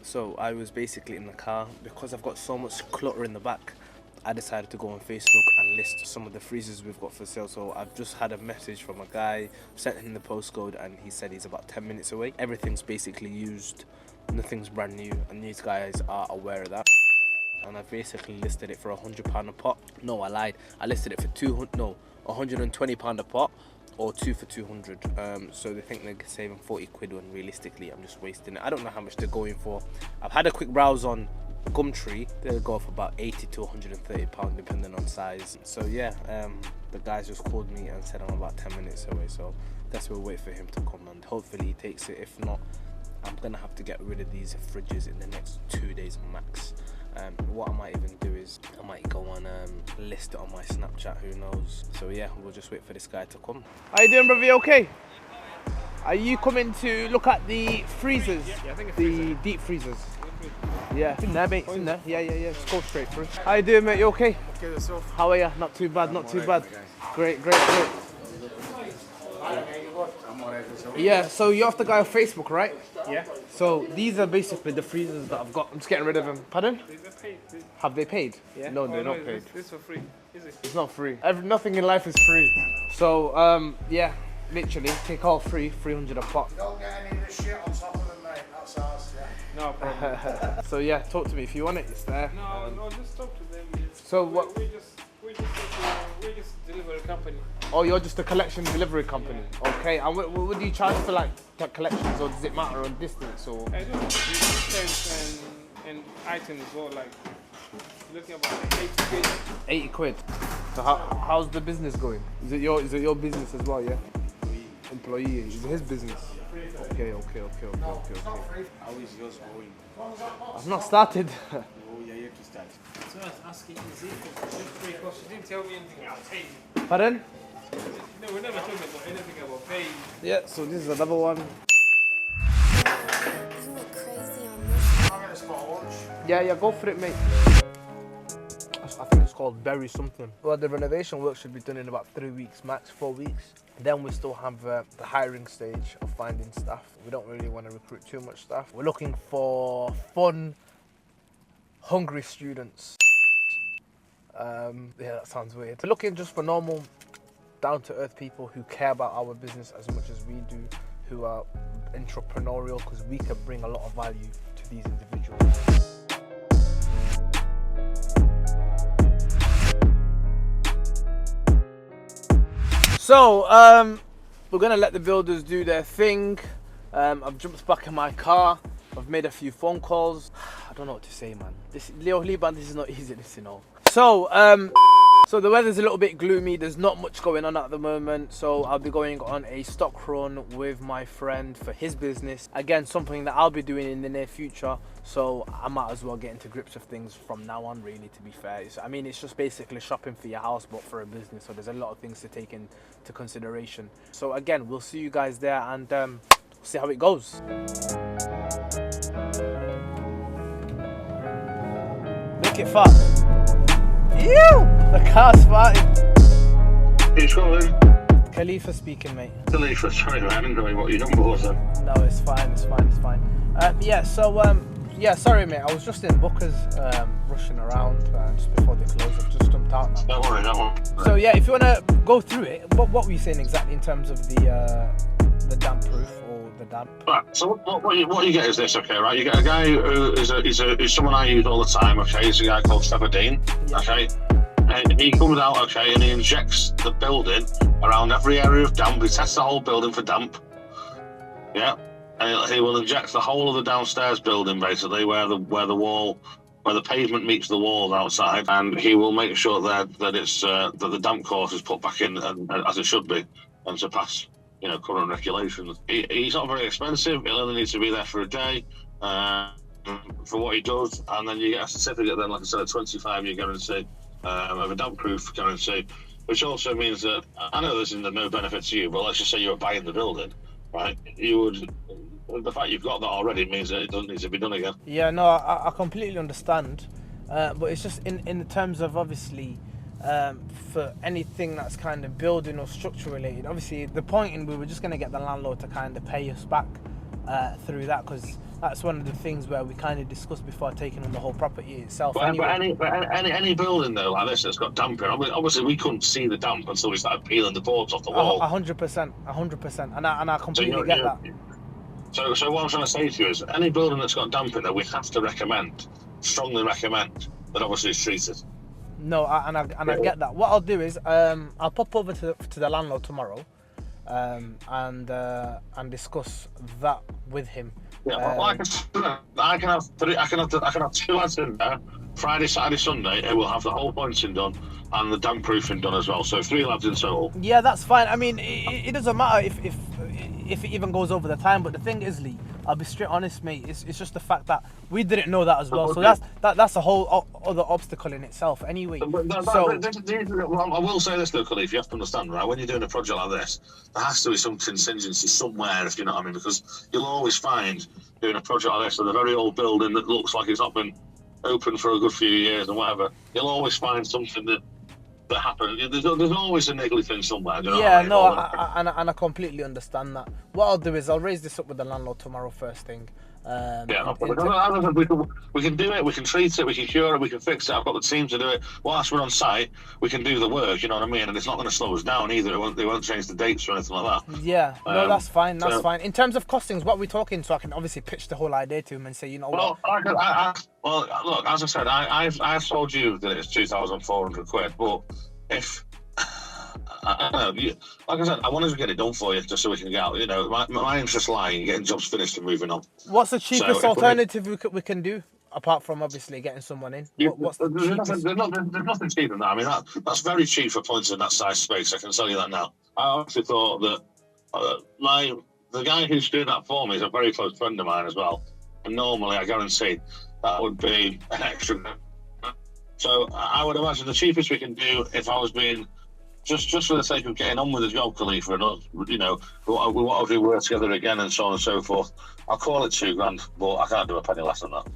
So I was basically in the car because I've got so much clutter in the back. I decided to go on Facebook and list some of the freezers we've got for sale. So I've just had a message from a guy, sent him the postcode, and he said he's about 10 minutes away. Everything's basically used, nothing's brand new, and these guys are aware of that. And I've basically listed it for £100 a pot. No, I lied. I listed it for £120 a pot, or 2 for 200. So they think they're saving 40 quid when realistically I'm just wasting it. I don't know how much they're going for. I've had a quick browse on Gumtree. They'll go for about 80 to 130 pound depending on size. So yeah, the guys just called me and said I'm about 10 minutes away, so guess we'll wait for him to come and hopefully he takes it. If not, I'm gonna have to get rid of these fridges in the next 2 days max. What I might even do is I might go on list it on my Snapchat, who knows. So yeah, we'll just wait for this guy to come. How you doing, brother? You okay? Are you coming to look at the freezers? Yeah, I think it's the deep freezers. Yeah, it's in there, mate. It's in there. Yeah. Just go straight through. How you doing, mate? You okay? Okay, yourself? How are you? Not too bad, not too bad. Great. Yeah, so you're off the guy on Facebook, right? Yeah. So these are basically the freezers that I've got. I'm just getting rid of them. Pardon? Have they paid? Yeah. No, they're not paid. This for free, is it? It's not free. Nothing in life is free. So, yeah, literally, take all free, 300 a pot. You don't get any of the shit on top of them, mate. That's ours, yeah. No problem. So yeah, talk to me if you want it. It's there. No, just talk to them. So what? We just deliver a company. Oh, you're just a collection delivery company. Okay, and what do you charge for like collections, or does it matter on distance or? I don't know. Distance and items as well, like looking about 80 quid. 80 quid. So how's the business going? Is it your business as well? Yeah. Employee. Is it his business? Okay. How is yours going? I've not started. Oh, yeah, you have to start. So I was asking, is it free cost? You didn't tell me anything about paying. Pardon? No, we're never talking about anything about paying. Yeah. So this is another one. You look crazy on this. I'll get a small lunch. Yeah, go for it, mate. I think it's called Berry something. Well, the renovation work should be done in about 3 weeks, max 4 weeks. Then we still have the hiring stage of finding staff. We don't really want to recruit too much staff. We're looking for fun, hungry students. Yeah, that sounds weird. We're looking just for normal, down-to-earth people who care about our business as much as we do, who are entrepreneurial, because we can bring a lot of value to these individuals. So, we're gonna let the builders do their thing. I've jumped back in my car. I've made a few phone calls. I don't know what to say, man. This is not easy, this, you know. So, so the weather's a little bit gloomy. There's not much going on at the moment. So I'll be going on a stock run with my friend for his business. Again, something that I'll be doing in the near future. So I might as well get into grips of things from now on, really, to be fair. I mean, it's just basically shopping for your house, but for a business. So there's a lot of things to take into consideration. So again, we'll see you guys there and we'll see how it goes. Make it fast. Ew! The car's farting. Who's calling? Khalifa speaking, mate. Khalifa, sorry, I didn't know what your number was then. No, it's fine. Yeah, so, yeah, sorry, mate. I was just in Booker's, rushing around just before they close. I've just jumped out now. Don't worry. So, yeah, if you want to go through it, what were you saying exactly in terms of the damp proof or the damp? Right, so what you get is this, okay, right? You get a guy who is someone I use all the time, okay? He's a guy called Trevor Dean, okay? And he comes out, okay, and he injects the building around every area of damp. He tests the whole building for damp, yeah? And he will inject the whole of the downstairs building, basically, where the pavement meets the walls outside, and he will make sure that the damp course is put back in as it should be, and to pass, current regulations. He's not very expensive. He'll only need to be there for a day for what he does, and then you get a certificate. Then, like I said, a 25-year guarantee of a damp-proof guarantee, which also means that, I know this is no benefit to you, but let's just say you were buying the building, right? The fact you've got that already means that it doesn't need to be done again. Yeah, no, I completely understand, but it's just in terms of, obviously, for anything that's kind of building or structure related, obviously the point in we were just going to get the landlord to kind of pay us back through that, because that's one of the things where we kind of discussed before taking on the whole property itself. But any building though like this that's got damp in, obviously we couldn't see the damp until we started peeling the boards off the wall. 100%, and I completely get that. So what I'm trying to say to you is, any building that's got damp in there, we have to strongly recommend that obviously it's treated. No, I get that. What I'll do is I'll pop over to the landlord tomorrow, and discuss that with him. Yeah, I can have 2 lads in there. Friday, Saturday, Sunday, it will have the whole pointing done and the damp proofing done as well. So 3 lads in total. Yeah, that's fine. I mean, it doesn't matter if it even goes over the time. But the thing is, Lee, I'll be straight honest, mate. It's just the fact that we didn't know that as well. So that's a whole other obstacle in itself, anyway. I will say this though, Khalif, you have to understand, right? When you're doing a project like this, there has to be some contingency somewhere, if you know what I mean. Because you'll always find doing a project like this with a very old building that looks like it's not been open for a good few years and whatever, you'll always find something that happened. There's always a niggly thing somewhere. You know yeah, what I mean? I completely understand that. What I'll do is I'll raise this up with the landlord tomorrow first thing. We can do it, we can treat it, we can cure it, we can fix it. I've got the team to do it. Whilst we're on site, we can do the work, you know what I mean? And it's not going to slow us down either. They won't change the dates or anything like that. Yeah, no, that's fine. That's fine. In terms of costings, what are we talking? So I can obviously pitch the whole idea to him and say, you know what? Well, look, as I said, I've told you that it's £2,400, but if I don't know, like I said, I wanted to get it done for you just so we can get out. You know, my aim's just lying, getting jobs finished and moving on. What's the cheapest alternative we can do apart from obviously getting someone in? What's the cheapest? There's nothing cheaper than that. I mean, that's very cheap for points in that size space. I can tell you that now. I actually thought that the guy who's doing that for me is a very close friend of mine as well. And normally, I guarantee that would be an extra. So I would imagine the cheapest we can do, if I was being just for the sake of getting on with the job, Khalifa, and us, you know, we want to do work together again and so on and so forth. I'll call it £2,000, but I can't do a penny less than that.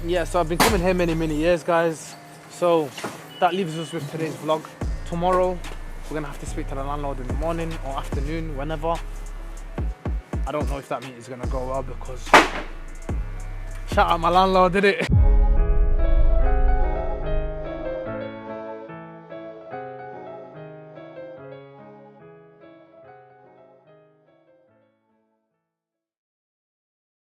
Yeah, so I've been coming here many years, guys. So that leaves us with today's vlog. Tomorrow, we're gonna have to speak to the landlord in the morning or afternoon, whenever. I don't know if that meeting is gonna go well because shout out my landlord, did it?